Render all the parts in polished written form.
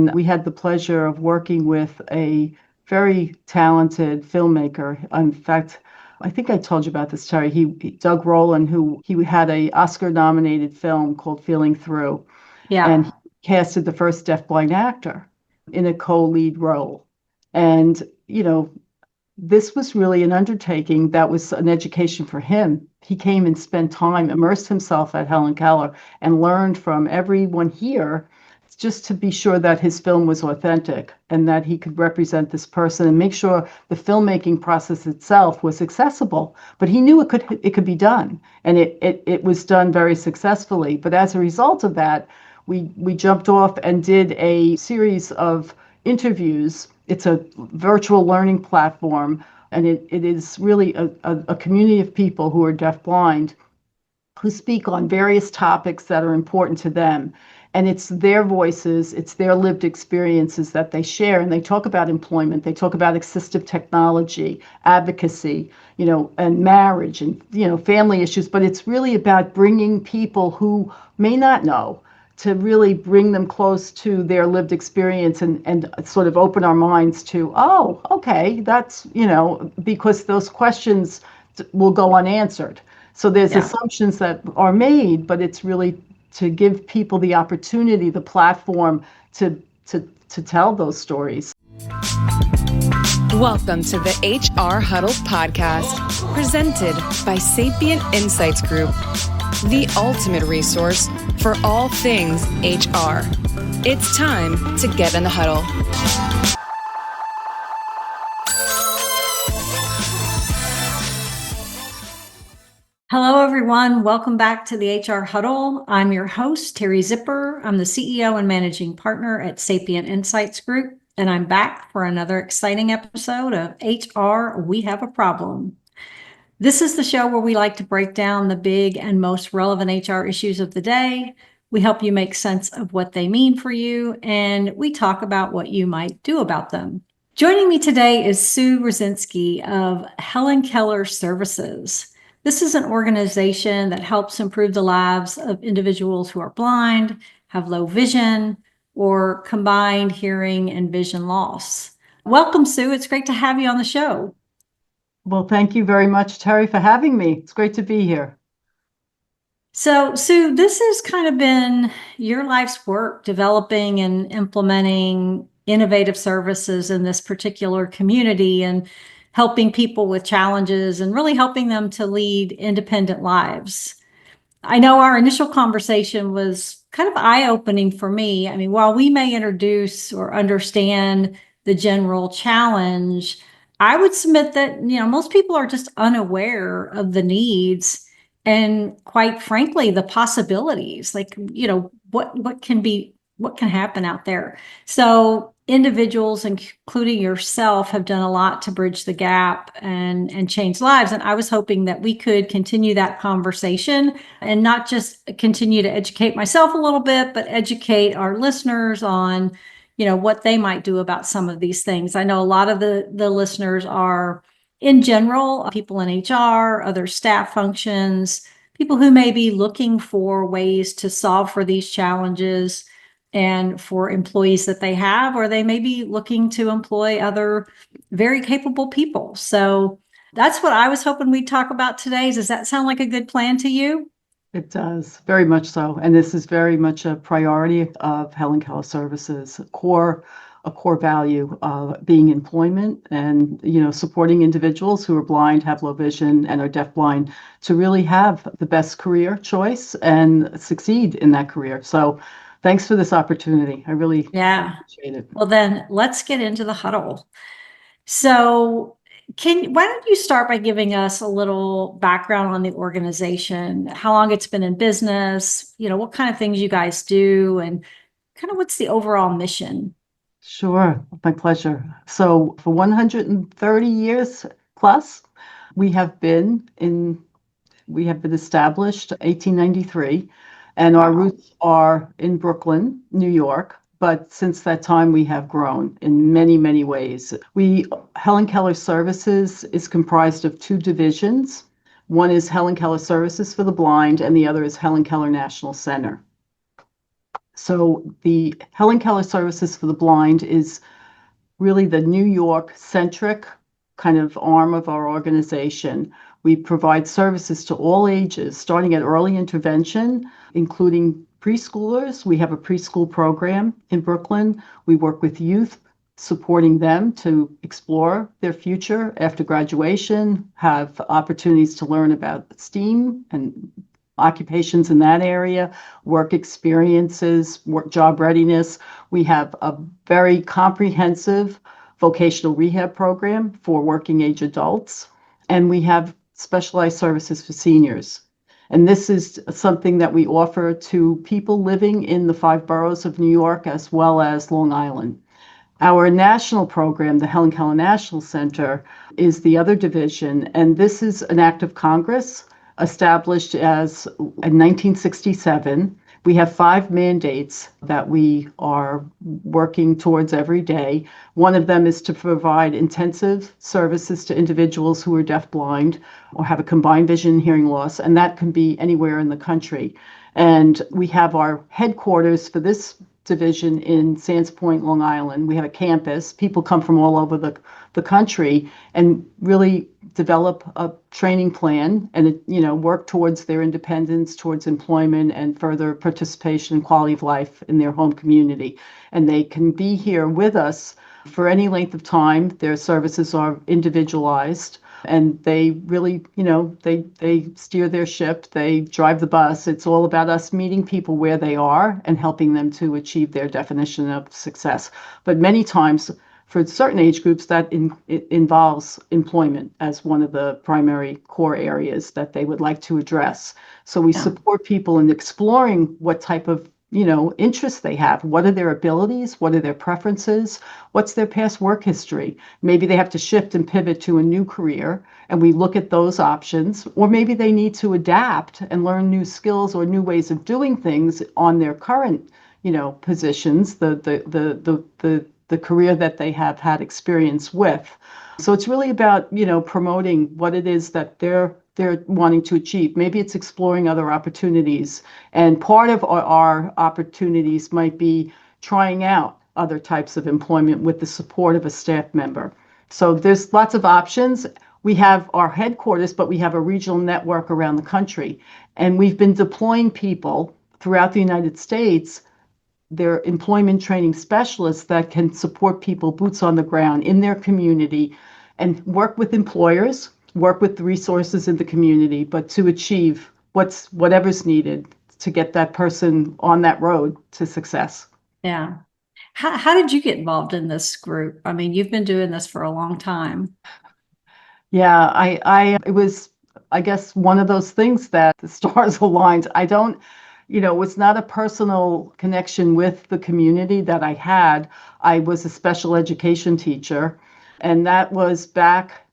We had the pleasure of working with a very talented filmmaker. In fact, I think I told you about this, Terry. Doug Rowland, he had a Oscar-nominated film called Feeling Through, and he casted the first deafblind actor in a co-lead role. And, this was really an undertaking that was an education for him. He came and spent time, immersed himself at Helen Keller, and learned from everyone here just to be sure that his film was authentic and that he could represent this person and make sure the filmmaking process itself was accessible. But he knew it could be done, and it was done very successfully. But as a result of that, we jumped off and did a series of interviews. It's a virtual learning platform, and it is really a community of people who are deafblind who speak on various topics that are important to them. And it's their voices, it's their lived experiences that they share. And they talk about employment, they talk about assistive technology, advocacy, and marriage and, family issues. But it's really about bringing people who may not know, to really bring them close to their lived experience and sort of open our minds to, oh, okay, that's, because those questions will go unanswered. So there's assumptions that are made, but it's really to give people the opportunity, the platform to tell those stories. Welcome to the HR Huddle podcast, presented by Sapient Insights Group, the ultimate resource for all things HR. It's time to get in the huddle. Hello, everyone. Welcome back to the HR Huddle. I'm your host, Teri Zipper. I'm the CEO and managing partner at Sapient Insights Group, and I'm back for another exciting episode of HR We Have a Problem. This is the show where we like to break down the big and most relevant HR issues of the day. We help you make sense of what they mean for you, and we talk about what you might do about them. Joining me today is Sue Ruzenski of Helen Keller Services. This is an organization that helps improve the lives of individuals who are blind, have low vision, or combined hearing and vision loss. Welcome, Sue. It's great to have you on the show. Well, thank you very much, Terry, for having me. It's great to be here. So, Sue, this has kind of been your life's work, developing and implementing innovative services in this particular community and helping people with challenges and really helping them to lead independent lives. I know our initial conversation was kind of eye-opening for me. I mean, while we may introduce or understand the general challenge, I would submit that, most people are just unaware of the needs and, quite frankly, the possibilities, like, what can happen out there. So individuals, including yourself, have done a lot to bridge the gap and change lives. And I was hoping that we could continue that conversation and not just continue to educate myself a little bit, but educate our listeners on, what they might do about some of these things. I know a lot of the listeners are, in general, people in HR, other staff functions, people who may be looking for ways to solve for these challenges and for employees that they have, or they may be looking to employ other very capable people. So that's what I was hoping we'd talk about today. Does that sound like a good plan to you? It does, very much so. And this is very much a priority of Helen Keller Services, a core value being employment and, supporting individuals who are blind, have low vision, and are deafblind to really have the best career choice and succeed in that career. So thanks for this opportunity. I really appreciate it. Well, then let's get into the huddle. So why don't you start by giving us a little background on the organization, how long it's been in business, what kind of things you guys do, and kind of what's the overall mission? Sure, my pleasure. So for 130 years plus, we have been established 1893, and our roots are in Brooklyn, New York. But since that time, we have grown in many, many ways. Helen Keller Services is comprised of two divisions. One is Helen Keller Services for the blind, and the other is Helen Keller National Center. So the Helen Keller Services for the Blind is really the New York centric kind of arm of our organization. We provide services to all ages, starting at early intervention, including preschoolers. We have a preschool program in Brooklyn. We work with youth, supporting them to explore their future after graduation, have opportunities to learn about STEAM and occupations in that area, work experiences, work job readiness. We have a very comprehensive vocational rehab program for working age adults, and we have specialized services for seniors. And this is something that we offer to people living in the 5 boroughs of New York as well as Long Island. Our national program, the Helen Keller National Center, is the other division, and this is an act of Congress established as in 1967. We have 5 mandates that we are working towards every day. One of them is to provide intensive services to individuals who are deafblind or have a combined vision and hearing loss, and that can be anywhere in the country. And we have our headquarters for this division in Sands Point, Long Island. We have a campus. People come from all over the country and really develop a training plan and work towards their independence, towards employment and further participation and quality of life in their home community. And they can be here with us for any length of time. Their services are individualized. And they really, they steer their ship, they drive the bus. It's all about us meeting people where they are and helping them to achieve their definition of success. But many times, for certain age groups, it involves employment as one of the primary core areas that they would like to address. So we support people in exploring what type of interests they have. What are their abilities? What are their preferences? What's their past work history? Maybe they have to shift and pivot to a new career, and we look at those options. Or maybe they need to adapt and learn new skills or new ways of doing things on their current, positions, the career that they have had experience with. So it's really about, promoting what it is that they're wanting to achieve. Maybe it's exploring other opportunities. And part of our opportunities might be trying out other types of employment with the support of a staff member. So there's lots of options. We have our headquarters, but we have a regional network around the country. And we've been deploying people throughout the United States. They're employment training specialists that can support people boots on the ground in their community and work with employers, work with the resources in the community, but to achieve whatever's needed to get that person on that road to success. Yeah. How did you get involved in this group? I mean, you've been doing this for a long time. Yeah, it was, I guess, one of those things that the stars aligned. It was not a personal connection with the community that I had. I was a special education teacher, and that was back,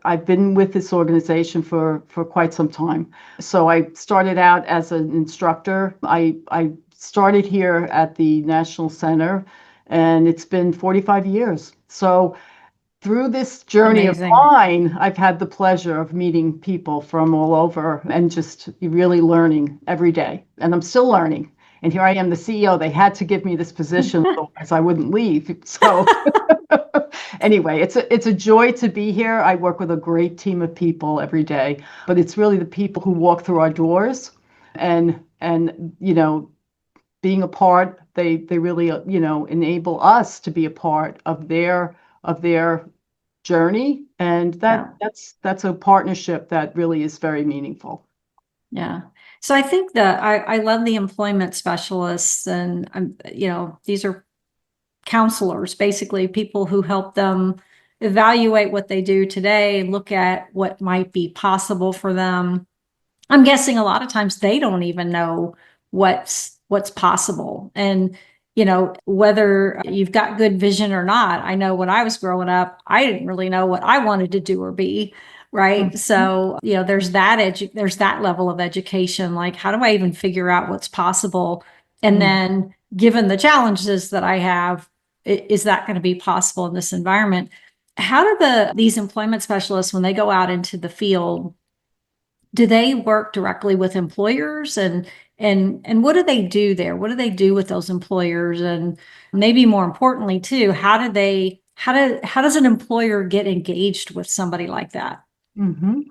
I've been with this organization for quite some time. So I started out as an instructor. I started here at the National Center, and it's been 45 years. So through this journey Amazing. of mine, I've had the pleasure of meeting people from all over and just really learning every day. And I'm still learning. And here I am, the CEO. They had to give me this position, otherwise I wouldn't leave. So anyway, it's a joy to be here. I work with a great team of people every day, but it's really the people who walk through our doors and being a part, they really, enable us to be a part of their journey. And that's a partnership that really is very meaningful. Yeah. So I think that I love the employment specialists, and these are counselors, basically people who help them evaluate what they do today, look at what might be possible for them. I'm guessing a lot of times they don't even know what's possible. And whether you've got good vision or not, I know when I was growing up, I didn't really know what I wanted to do or be. Right. Mm-hmm. So, there's that level of education. Like, how do I even figure out what's possible? And then given the challenges that I have, is that going to be possible in this environment? How do these employment specialists, when they go out into the field, do they work directly with employers and And what do they do there? What do they do with those employers? And maybe more importantly, too, how does an employer get engaged with somebody like that? Hmm.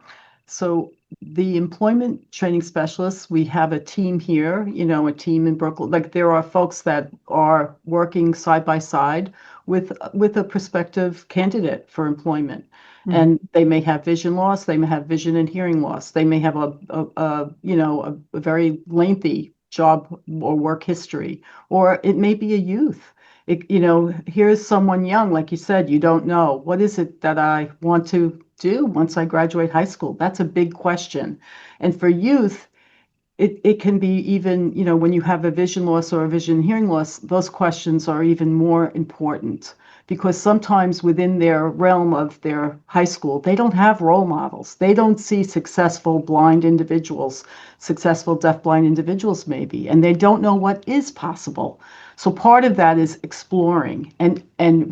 So the employment training specialists, we have a team here, a team in Brooklyn. Like there are folks that are working side by side with a prospective candidate for employment. Mhm. And they may have vision loss, they may have vision and hearing loss, they may have a very lengthy job or work history, or it may be a youth. Here's someone young, like you said, you don't know. What is it that I want to do once I graduate high school? That's a big question. And for youth, it can be even, when you have a vision loss or a vision hearing loss, those questions are even more important because sometimes within their realm of their high school, they don't have role models. They don't see successful blind individuals, successful deafblind individuals maybe, and they don't know what is possible. So part of that is exploring and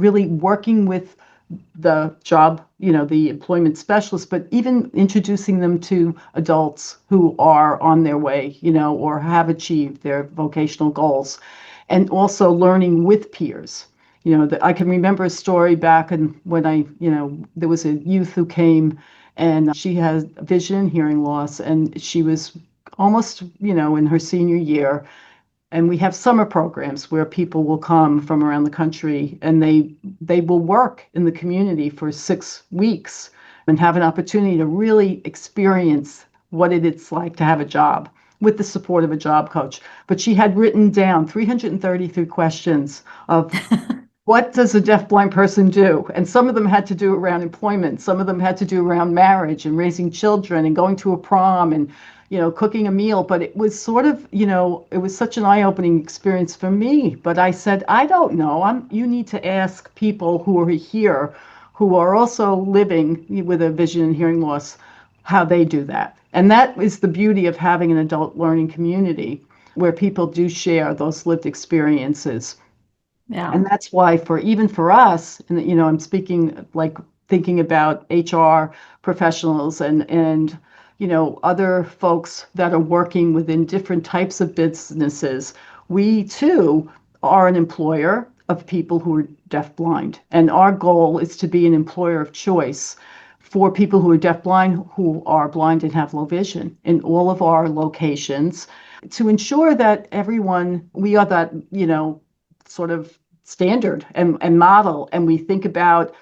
really working with the job, the employment specialist, but even introducing them to adults who are on their way, or have achieved their vocational goals, and also learning with peers. I can remember a story back and when there was a youth who came and she had vision and hearing loss, and she was almost, in her senior year, and we have summer programs where people will come from around the country and they will work in the community for 6 weeks and have an opportunity to really experience what it's like to have a job with the support of a job coach. But she had written down 333 questions of what does a deafblind person do? And some of them had to do around employment. Some of them had to do around marriage and raising children and going to a prom and, cooking a meal. But it was sort of, it was such an eye-opening experience for me. But I said, I don't know. You need to ask people who are here, who are also living with a vision and hearing loss, how they do that. And that is the beauty of having an adult learning community where people do share those lived experiences. Yeah. And that's why even for us, and I'm speaking like thinking about HR professionals and other folks that are working within different types of businesses, we too are an employer of people who are deafblind. And our goal is to be an employer of choice for people who are deafblind, who are blind and have low vision in all of our locations to ensure that we are that, sort of standard and model, and we think about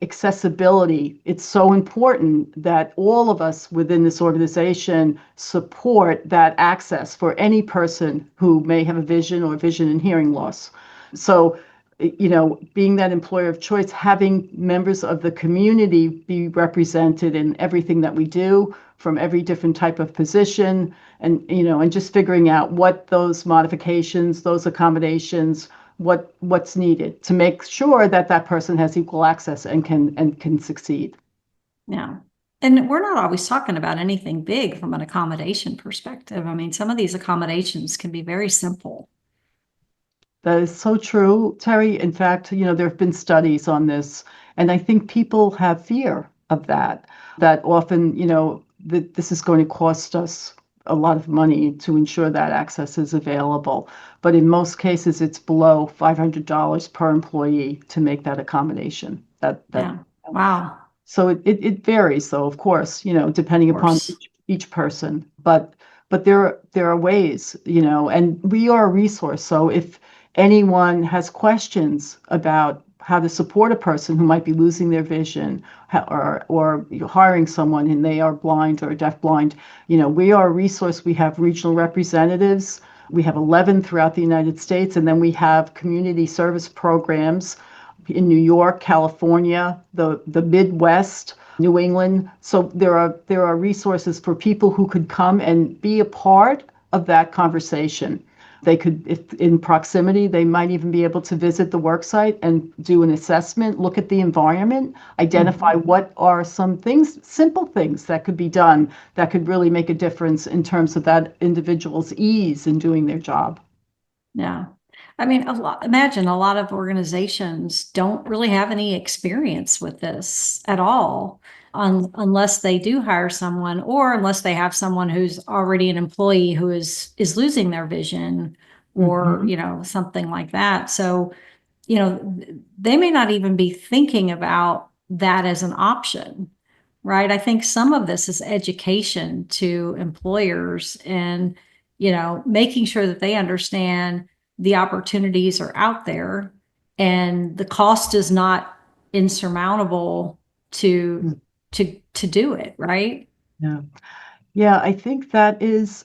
accessibility. It's so important that all of us within this organization support that access for any person who may have a vision or vision and hearing loss. So, being that employer of choice, having members of the community be represented in everything that we do from every different type of position, and just figuring out what those modifications, those accommodations, what's needed to make sure that that person has equal access and can succeed. Yeah. And we're not always talking about anything big from an accommodation perspective. I mean, some of these accommodations can be very simple. That is so true, Terry. In fact, there have been studies on this, and I think people have fear of that often, that this is going to cost us a lot of money to ensure that access is available. But in most cases, it's below $500 per employee to make that accommodation. Yeah. Wow. So it varies, though, of course, depending Of upon course. each person. But there are ways, and we are a resource. So if anyone has questions about how to support a person who might be losing their vision, or hiring someone and they are blind or deafblind, we are a resource. We have regional representatives. We have 11 throughout the United States, and then we have community service programs in New York, California, the Midwest, New England. So there are resources for people who could come and be a part of that conversation. They could, if in proximity, they might even be able to visit the worksite and do an assessment, look at the environment, identify what are some things, simple things that could be done that could really make a difference in terms of that individual's ease in doing their job. Yeah. I mean, imagine a lot of organizations don't really have any experience with this at all. unless they do hire someone, or unless they have someone who's already an employee who is losing their vision, or something like that. So they may not even be thinking about that as an option, right? I think some of this is education to employers, and making sure that they understand the opportunities are out there and the cost is not insurmountable to do it, right? Yeah. Yeah, I think that is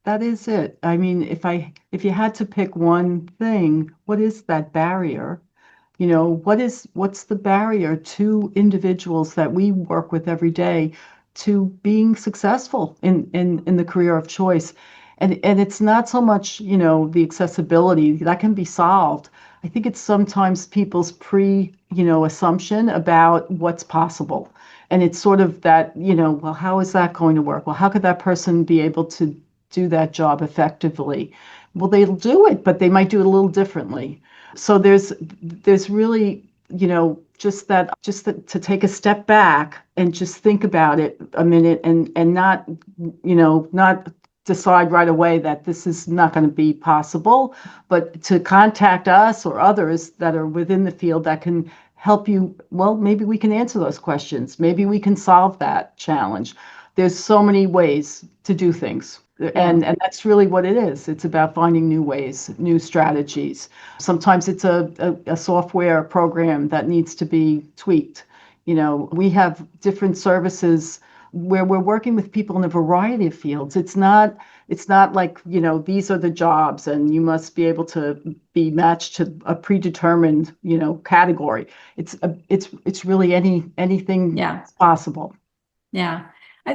it. I mean, if you had to pick one thing, what is that barrier? What's the barrier to individuals that we work with every day to being successful in the career of choice? And it's not so much, the accessibility that can be solved. I think it's sometimes people's assumption about what's possible. And it's sort of that, well, how is that going to work? Well, how could that person be able to do that job effectively? Well, they'll do it, but they might do it a little differently. So there's really, to take a step back and just think about it a minute, and not decide right away that this is not going to be possible, but to contact us or others that are within the field that can help you. Well, maybe we can answer those questions. Maybe we can solve that challenge. There's so many ways to do things. And that's really what it is. It's about finding new ways, new strategies. Sometimes it's a software program that needs to be tweaked. We have different services where we're working with people in a variety of fields. It's not like, these are the jobs and you must be able to be matched to a predetermined, category. It's really anything possible. Yeah.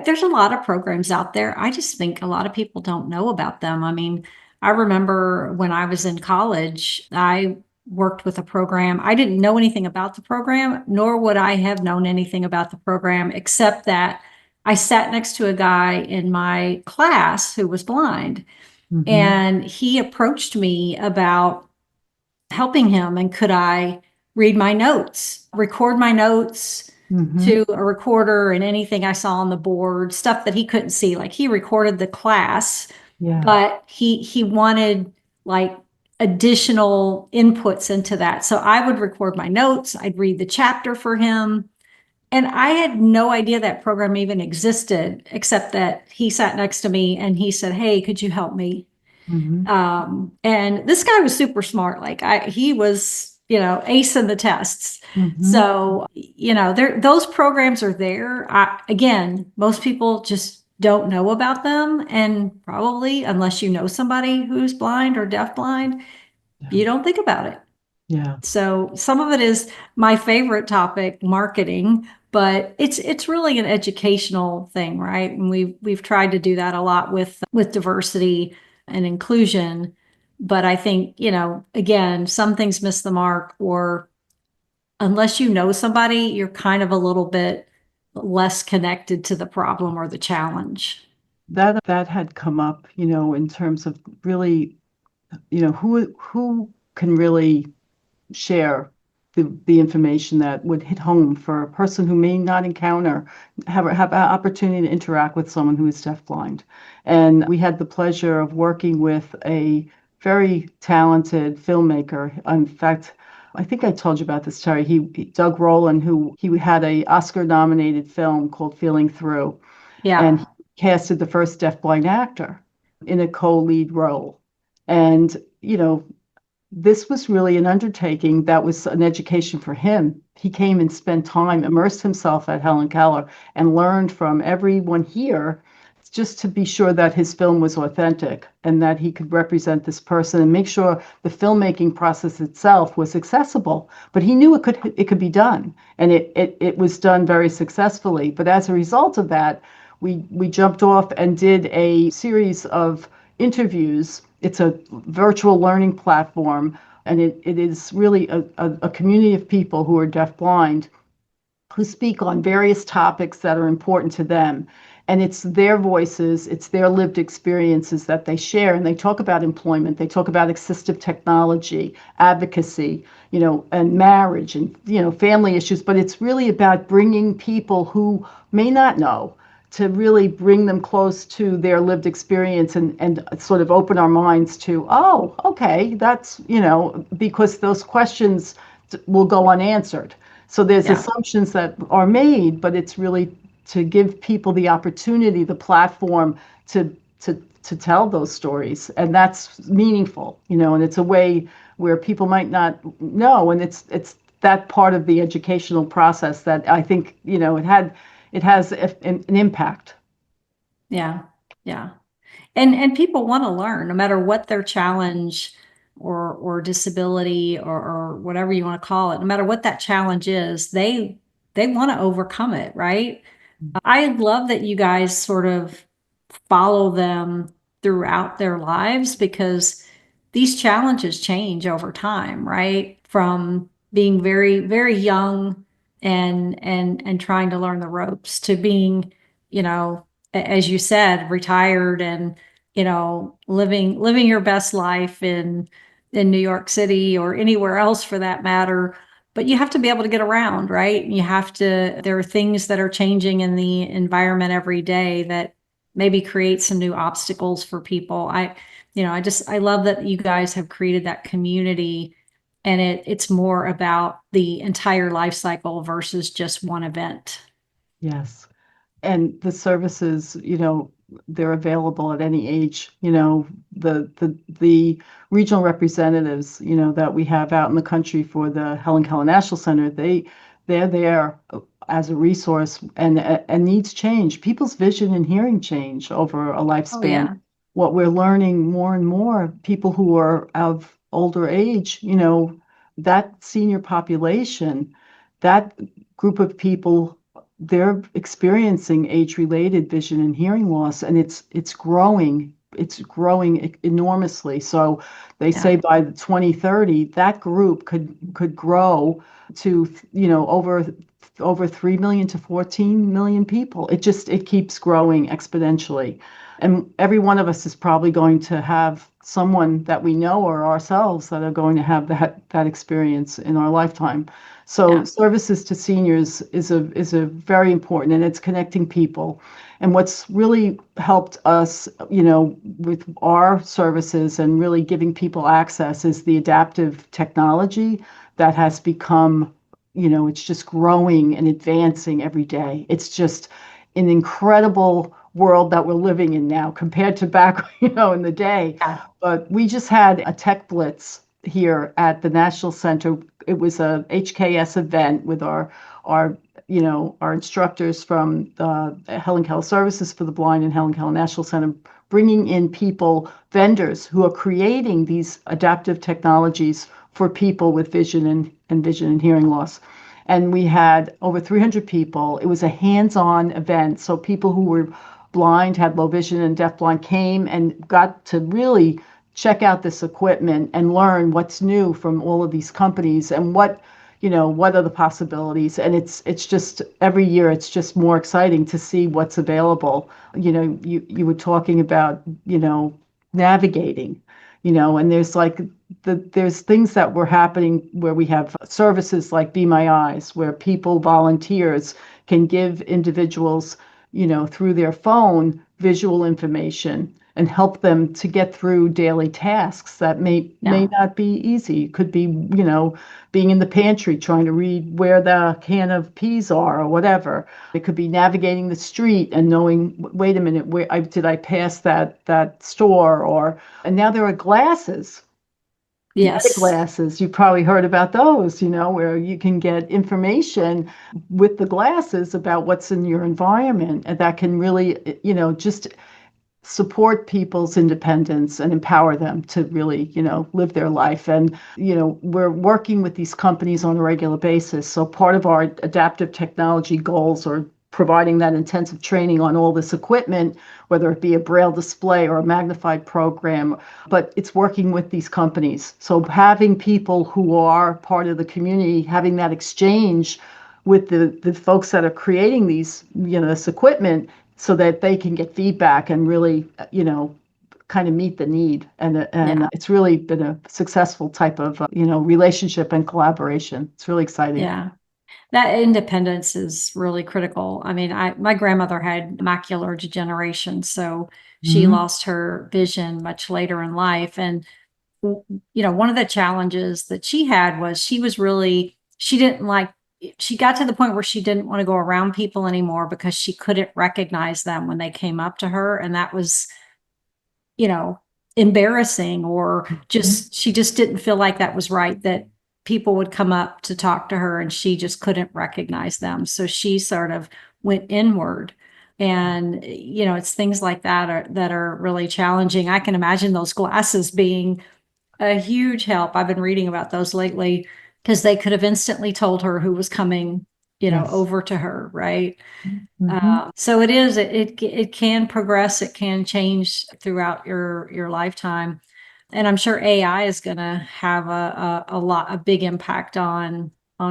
There's a lot of programs out there. I just think a lot of people don't know about them. I mean, I remember when I was in college, I worked with a program. I didn't know anything about the program, nor would I have known anything about the program, except that I sat next to a guy in my class who was blind. Mm-hmm. And he approached me about helping him, and could I read my notes, record my notes to a recorder, and anything I saw on the board, stuff that he couldn't see. Like, he recorded the class, but he wanted like additional inputs into that. So I would record my notes, I'd read the chapter for him. And I had no idea that program even existed, except that he sat next to me and he said, "Hey, could you help me?" And this guy was super smart. Like, he was, ace in the tests. So, those programs are there. Again, most people just don't know about them. And probably, unless you know somebody who's blind or deafblind, you don't think about it. Yeah. So some of it is my favorite topic, marketing, but it's really an educational thing, right? And we've tried to do that a lot with diversity and inclusion. But I think, again, some things miss the mark, or unless you know somebody, you're kind of a little bit less connected to the problem or the challenge. That had come up, in terms of really, who can really share the information that would hit home for a person who may not have an opportunity to interact with someone who is deafblind. And we had the pleasure of working with a very talented filmmaker. In fact, I think I told you about this, Teri. Doug Rowland, he had a Oscar-nominated film called Feeling Through. Yeah. And he casted the first deafblind actor in a co-lead role. And, this was really an undertaking that was an education for him. He came and spent time, immersed himself at Helen Keller, and learned from everyone here, just to be sure that his film was authentic and that he could represent this person and make sure the filmmaking process itself was accessible. But he knew it could be done, and it was done very successfully. But as a result of that, we jumped off and did a series of interviews. It's a virtual learning platform, and it is really a community of people who are deafblind, who speak on various topics that are important to them. And it's their voices, it's their lived experiences that they share. And they talk about employment, they talk about assistive technology, advocacy, and marriage and, family issues. But it's really about bringing people who may not know, to really bring them close to their lived experience, and sort of open our minds to, oh, okay, that's, because those questions will go unanswered. So there's assumptions that are made, but it's really to give people the opportunity, the platform to tell those stories. And that's meaningful, and it's a way where people might not know. And it's that part of the educational process that I think, it has an impact. Yeah. Yeah. And people want to learn no matter what their challenge or disability or whatever you want to call it, no matter what that challenge is, they want to overcome it, right? I love that you guys sort of follow them throughout their lives, because these challenges change over time, right? From being very, very young and trying to learn the ropes to being, as you said, retired and, living your best life in New York City or anywhere else for that matter. But you have to be able to get around, right? There are things that are changing in the environment every day that maybe create some new obstacles for people. I love that you guys have created that community, and it's more about the entire life cycle versus just one event. Yes. And the services, they're available at any age. The regional representatives, that we have out in the country for the Helen Keller National Center, they're there as a resource, and needs change. People's vision and hearing change over a lifespan. Oh, yeah. What we're learning more and more, people who are of older age, that senior population, that group of people, they're experiencing age-related vision and hearing loss, and it's growing. It's growing enormously. So they say by the 2030, that group could grow to, over 3 million to 14 million people. It keeps growing exponentially. And every one of us is probably going to have someone that we know or ourselves that are going to have that experience in our lifetime. So services to seniors is a very important, and it's connecting people. And what's really helped us, with our services and really giving people access, is the adaptive technology that has become, it's just growing and advancing every day. It's just an incredible world that we're living in now compared to back, in the day. Yeah. But we just had a tech blitz here at the National Center. It was a HKS event with our instructors from Helen Keller Services for the Blind and Helen Keller National Center, bringing in vendors who are creating these adaptive technologies for people with vision and hearing loss. And we had over 300 people. It was a hands-on event. So people who were blind, had low vision and deafblind, came and got to really check out this equipment and learn what's new from all of these companies and what are the possibilities. And it's just every year it's just more exciting to see what's available. You were talking about, navigating, and there's things that were happening where we have services like Be My Eyes, where volunteers can give individuals, through their phone, visual information and help them to get through daily tasks that may not be easy. It could be, being in the pantry trying to read where the can of peas are or whatever. It could be navigating the street and knowing, wait a minute, did I pass that store? And now there are glasses. Yes. Glasses. You've probably heard about those, where you can get information with the glasses about what's in your environment, and that can really, just support people's independence and empower them to really, live their life. And, we're working with these companies on a regular basis. So part of our adaptive technology goals are providing that intensive training on all this equipment, whether it be a braille display or a magnified program, but it's working with these companies. So having people who are part of the community, having that exchange with the folks that are creating these, this equipment, so that they can get feedback and really, kind of meet the need. And it's really been a successful type of, relationship and collaboration. It's really exciting. Yeah. That independence is really critical. I mean, my grandmother had macular degeneration, so she Mhm. lost her vision much later in life. And one of the challenges that she had was she didn't like, she got to the point where she didn't want to go around people anymore because she couldn't recognize them when they came up to her. And that was, you know, embarrassing, or Mhm. she just didn't feel like that was right, that people would come up to talk to her and she just couldn't recognize them. So she sort of went inward. And, it's things like that are really challenging. I can imagine those glasses being a huge help. I've been reading about those lately because they could have instantly told her who was coming, Yes. over to her, right? Hmm. So it can progress, it can change throughout your lifetime. And I'm sure AI is going to have a big impact on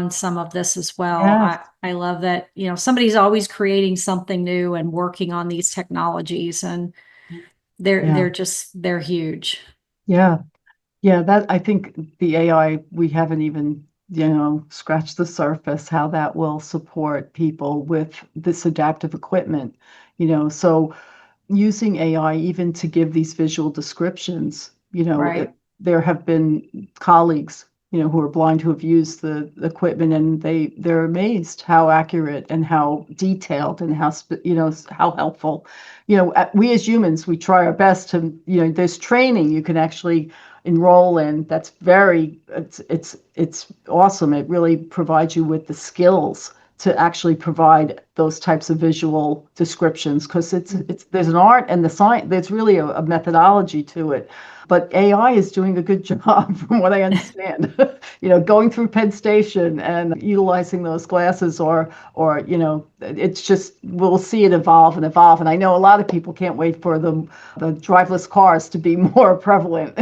some of this as well. Yes. I love that, somebody's always creating something new and working on these technologies, and Yeah. they're huge. Yeah. Yeah, that I think the AI, we haven't even, scratched the surface how that will support people with this adaptive equipment, So using AI even to give these visual descriptions, Right. there have been colleagues, who are blind who have used the equipment, and they're amazed how accurate and how detailed and how how helpful. We as humans, we try our best to, there's training you can actually enroll in. That's it's awesome. It really provides you with the skills to actually provide those types of visual descriptions, because it's there's an art and the science. There's really a methodology to it, but AI is doing a good job from what I understand. Going through Penn Station and utilizing those glasses, or it's just, we'll see it evolve and evolve. And I know a lot of people can't wait for the driverless cars to be more prevalent.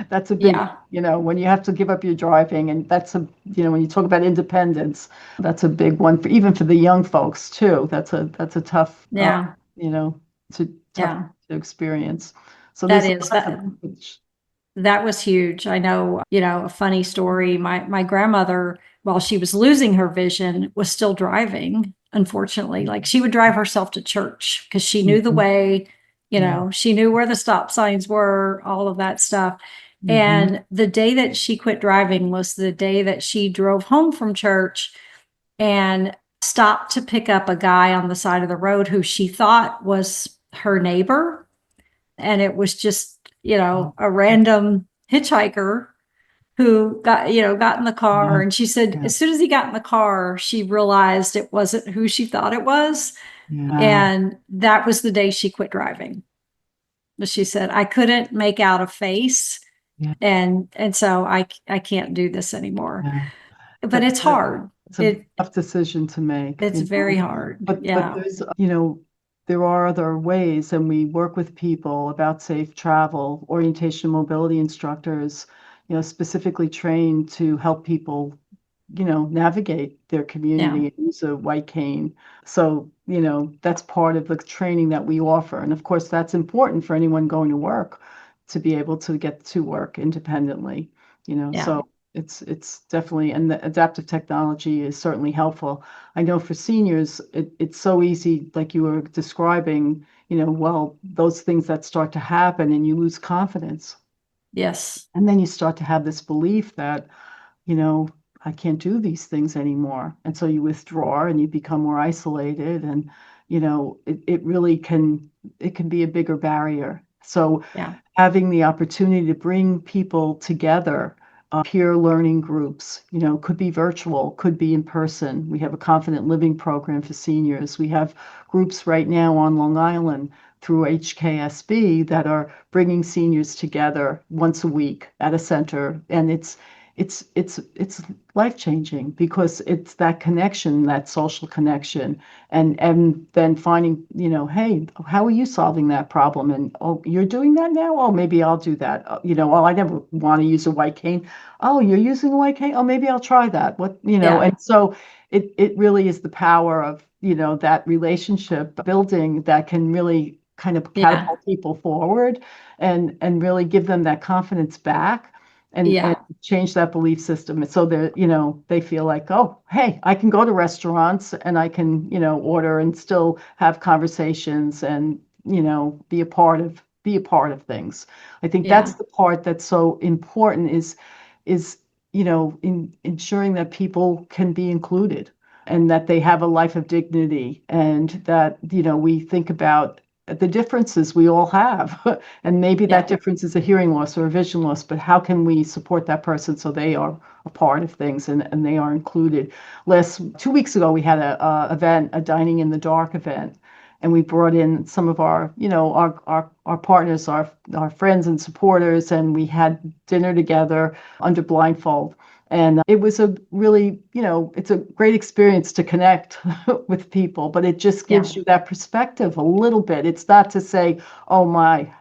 That's a big, Yeah. when you have to give up your driving, and that's when you talk about independence, that's a big one for even for the young folks too. That's a tough, Yeah. it's a tough Yeah. to experience. So That there's is lots of, that that was huge. I know, a funny story. My grandmother, while she was losing her vision, was still driving, unfortunately. Like, she would drive herself to church because she knew the Mhm. way, Yeah. she knew where the stop signs were, all of that stuff. Hmm. And the day that she quit driving was the day that she drove home from church and stopped to pick up a guy on the side of the road who she thought was her neighbor. And it was just, a random hitchhiker who got in the car. Yeah. And she said, Yeah. as soon as he got in the car, she realized it wasn't who she thought it was. Yeah. And that was the day she quit driving. But she said, I couldn't make out a face. Yeah. And so I can't do this anymore. Yeah. But it's hard. It's a tough decision to make, It's very hard. but Yeah. there's, there are other ways, and we work with people about safe travel, orientation mobility instructors, specifically trained to help people, navigate their Yeah. community and use a white cane. So, that's part of the training that we offer. And of course, that's important for anyone going to work to be able to get to work independently, Yeah. so it's definitely, and the adaptive technology is certainly helpful. I know for seniors, it's so easy, like you were describing, well, those things that start to happen and you lose confidence. Yes. And then you start to have this belief that, you know, I can't do these things anymore. And so you withdraw and you become more isolated, and, it really it can be a bigger barrier. So Yeah. having the opportunity to bring people together, peer learning groups, could be virtual, could be in person. We have a confident living program for seniors. We have groups right now on Long Island through HKSB that are bringing seniors together once a week at a center, and it's life changing, because it's that connection, that social connection, and then finding, hey, how are you solving that problem? And, oh, you're doing that now. Oh, maybe I'll do that. Oh, I never want to use a white cane. Oh, you're using a white cane. Oh, maybe I'll try that. What, Yeah. and so it really is the power of that relationship building that can really kind of Yeah. catapult people forward and really give them that confidence back and Yeah. change that belief system. So they feel like, oh, hey, I can go to restaurants and I can, order and still have conversations and, be a part of things. I think that's Yeah. the part that's so important is in ensuring that people can be included and that they have a life of dignity and that, we think about the differences we all have. And maybe that Yeah. difference is a hearing loss or a vision loss, but how can we support that person so they are a part of things and they are included? 2 weeks ago, we had a event, a Dining in the Dark event, and we brought in some of our, our partners, our friends and supporters, and we had dinner together under blindfold. And it was a really, it's a great experience to connect with people, but it just Yeah. gives you that perspective a little bit. It's not to say, oh my,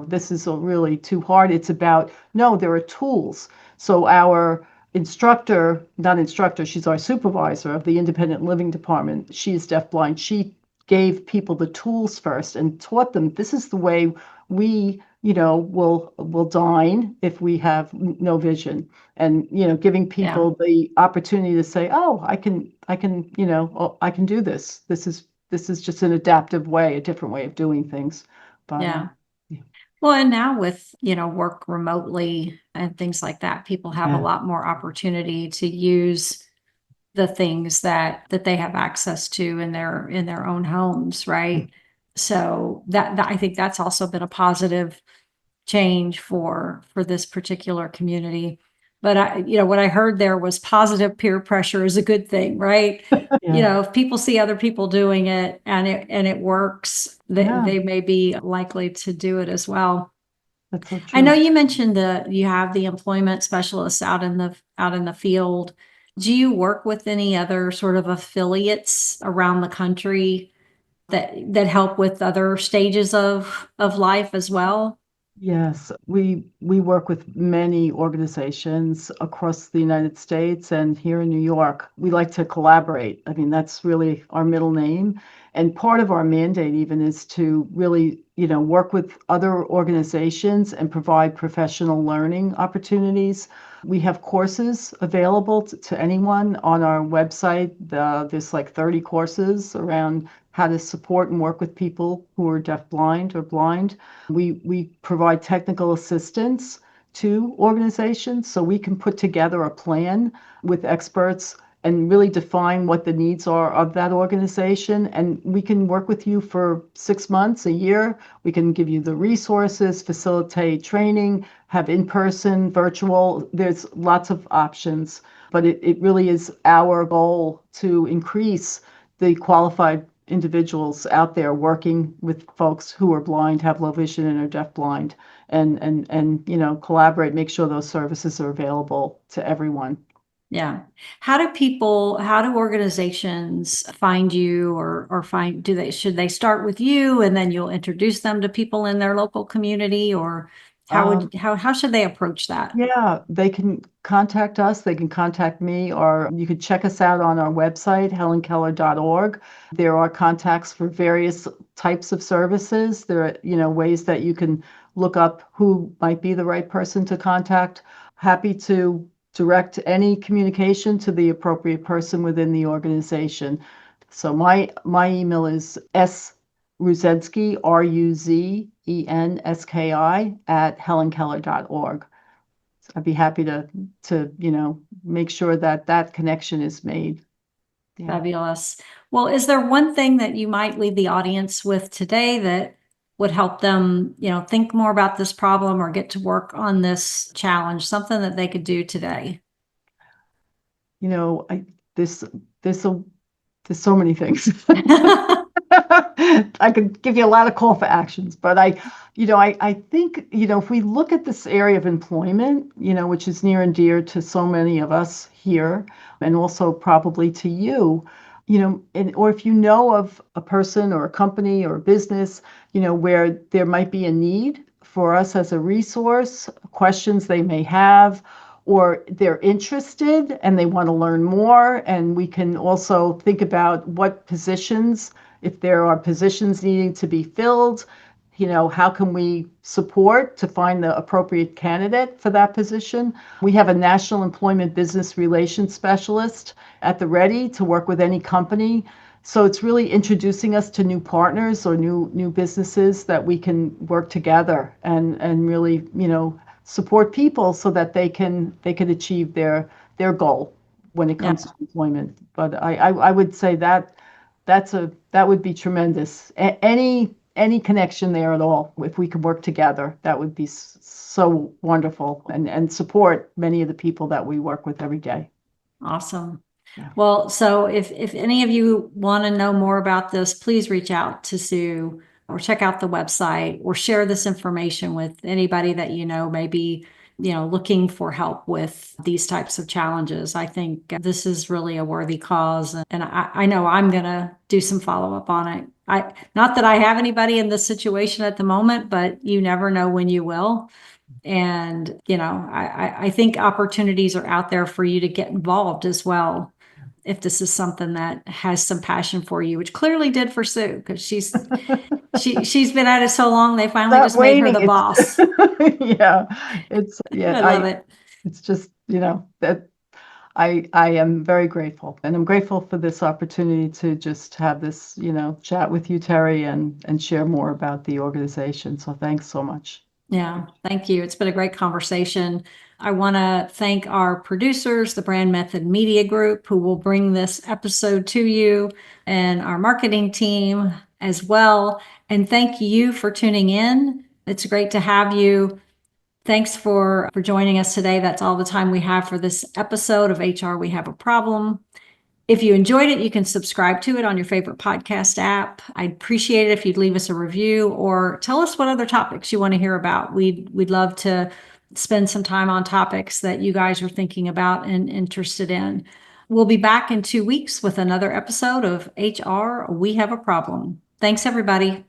this is really too hard. It's about, no, there are tools. So our not instructor, she's our supervisor of the independent living department. She is deafblind. She gave people the tools first and taught them this is the way we will dine if we have no vision, and giving Yeah. people the opportunity to say, oh, I can do this is just an adaptive way, a different way of doing things. But Yeah. yeah. Well, and now with, work remotely and things like that, people have a Yeah. lot more opportunity to use the things that they have access to in their own homes, right? So that I think that's also been a positive change for this particular community. But what I heard there was positive peer pressure is a good thing, right? Yeah. If people see other people doing it and it works, Yeah, they may be likely to do it as well. that's so I know true. you mentioned that you have the employment specialists out in the field. Do you work with any other sort of affiliates around the country that help with other stages of life as well? Yes, we work with many organizations across the United States and here in New York. We like to collaborate. I mean, that's really our middle name. And part of our mandate even is to really, work with other organizations and provide professional learning opportunities. We have courses available to anyone on our website. There's like 30 courses around how to support and work with people who are deafblind or blind. We provide technical assistance to organizations so we can put together a plan with experts and really define what the needs are of that organization. And we can work with you for 6 months, a year. We can give you the resources, facilitate training, have in-person, virtual. There's lots of options, but it really is our goal to increase the qualified individuals out there working with folks who are blind, have low vision, and are deafblind, and collaborate, make sure those services are available to everyone. Yeah. How do organizations find you or find, should they start with you and then you'll introduce them to people in their local community, or Um, how should they approach that? Yeah, they can contact us. They can contact me, or you can check us out on our website, helenkeller.org. There are contacts for various types of services. There are, ways that you can look up who might be the right person to contact. Happy to direct any communication to the appropriate person within the organization. So my email is Ruzenski, Ruzenski, at helenkeller.org. So I'd be happy to make sure that that connection is made. Yeah. Fabulous. Well, is there one thing that you might leave the audience with today that would help them, think more about this problem or get to work on this challenge, something that they could do today? I this this there's so many things. I could give you a lot of call for actions, but I think, if we look at this area of employment, which is near and dear to so many of us here, and also probably to you, or if you know of a person or a company or a business, where there might be a need for us as a resource, questions they may have, or they're interested and they want to learn more. And we can also think about what positions, if there are positions needing to be filled, how can we support to find the appropriate candidate for that position? We have a National Employment Business Relations Specialist at the ready to work with any company. So it's really introducing us to new partners or new businesses that we can work together and really, support people so that they can achieve their goal when it comes to employment. But I would say that that would be tremendous. Any connection there at all, if we could work together, that would be so wonderful and support many of the people that we work with every day. Awesome. Yeah. Well, so if any of you want to know more about this, please reach out to Sue or check out the website or share this information with anybody that may be looking for help with these types of challenges. I think this is really a worthy cause, and I know I'm going to do some follow-up on it. Not that I have anybody in this situation at the moment, but you never know when you will. And, I think opportunities are out there for you to get involved as well, if this is something that has some passion for you, which clearly did for Sue, because she's been at it so long, they finally just made her the boss. Yeah, I love it. It's just, that I am very grateful, and I'm grateful for this opportunity to just have this, chat with you, Teri, and share more about the organization. So thanks so much. Yeah, thank you. It's been a great conversation. I want to thank our producers, the Brand Method Media Group, who will bring this episode to you, and our marketing team as well. And thank you for tuning in. It's great to have you. Thanks for joining us today. That's all the time we have for this episode of HR We Have a Problem. If you enjoyed it, you can subscribe to it on your favorite podcast app. I'd appreciate it if you'd leave us a review or tell us what other topics you want to hear about. We'd love to spend some time on topics that you guys are thinking about and interested in. We'll be back in 2 weeks with another episode of HR We Have a Problem. Thanks, everybody.